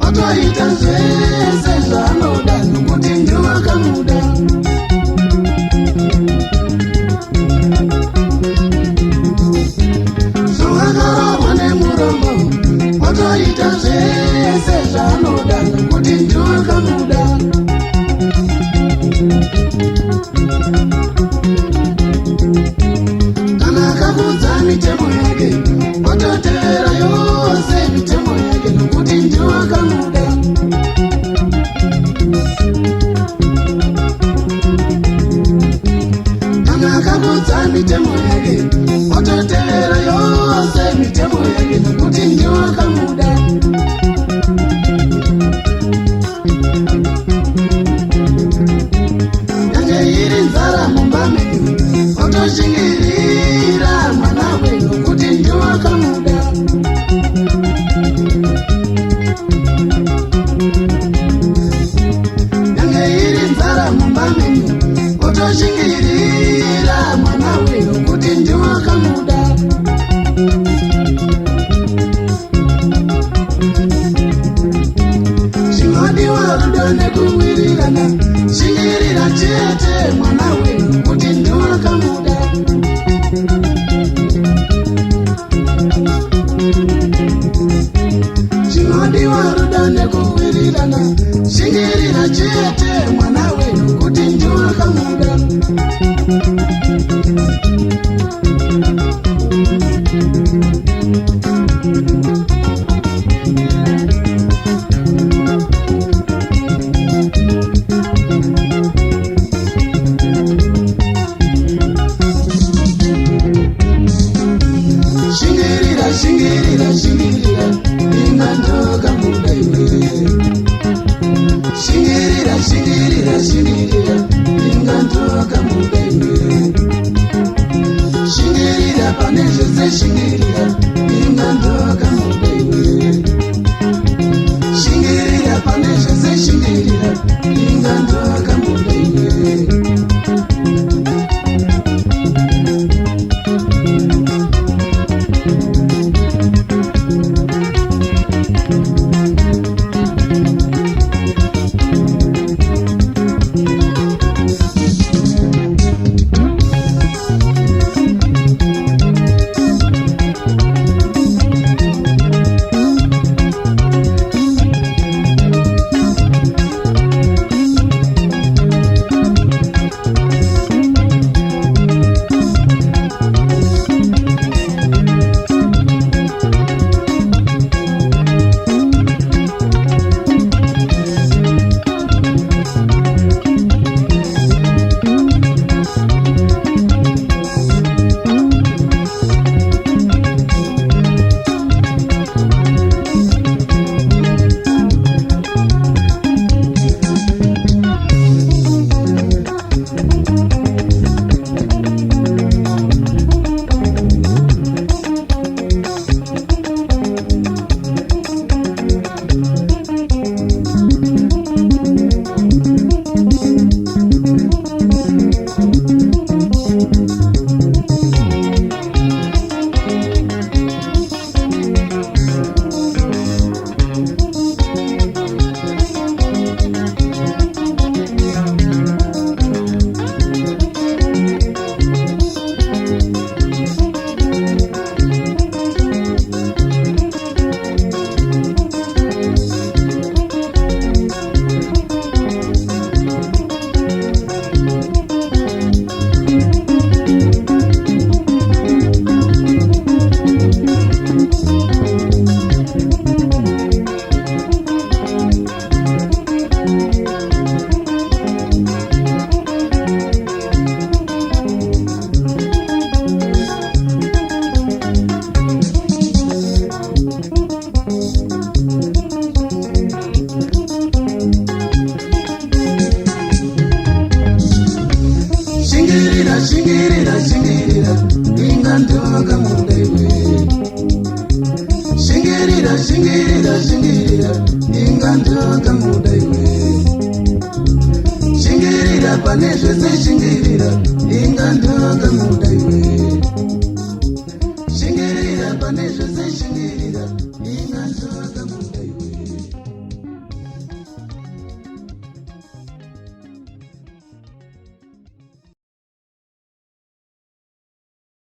otoita zvese zvaanoda nokuti ndovakamuda. Zvawakarorwa nemuromo otoita zvese zvaanoda nokuti ndovakamuda. Kana akakudza mitemo yake ototevera yose mitemo yake nokuti ndovakamuda. Kana akakudza mitemo yake ototevera yose mitemo yake nokuti ndovakamuda. Yange iri nzara mumba menyu otoshingirira mwana we nokuti ndovakamuda. Yange iri nzara mumba menyu otoshingirira mwana we nokuti ndovakamuda. Chinodiwa rudo nekuwirirana, shingirira chete mwana we nokuti ndovakamuda. Chinodiwa rudo nekuwirirana, shingirira chete mwana we nokuti ndovakamuda. Shingirira, shingirira, shingirira, ingandoka muda iwe. Shingirira, shingirira, shingirira, ingandoka muda iwe. Shingirira pane zvese shingirira, ingandoka muda iwe. Shingirira pane zvese shingirira, ingandoka muda iwe. shingirira shingirira ingandoka mudaiwe shingirira shingirira shingirira ingandoka mudaiwe shingirira pane zvese shingirira ingandoka mudaiwe shingirira pane zvese shingirira ingandoka mudaiwe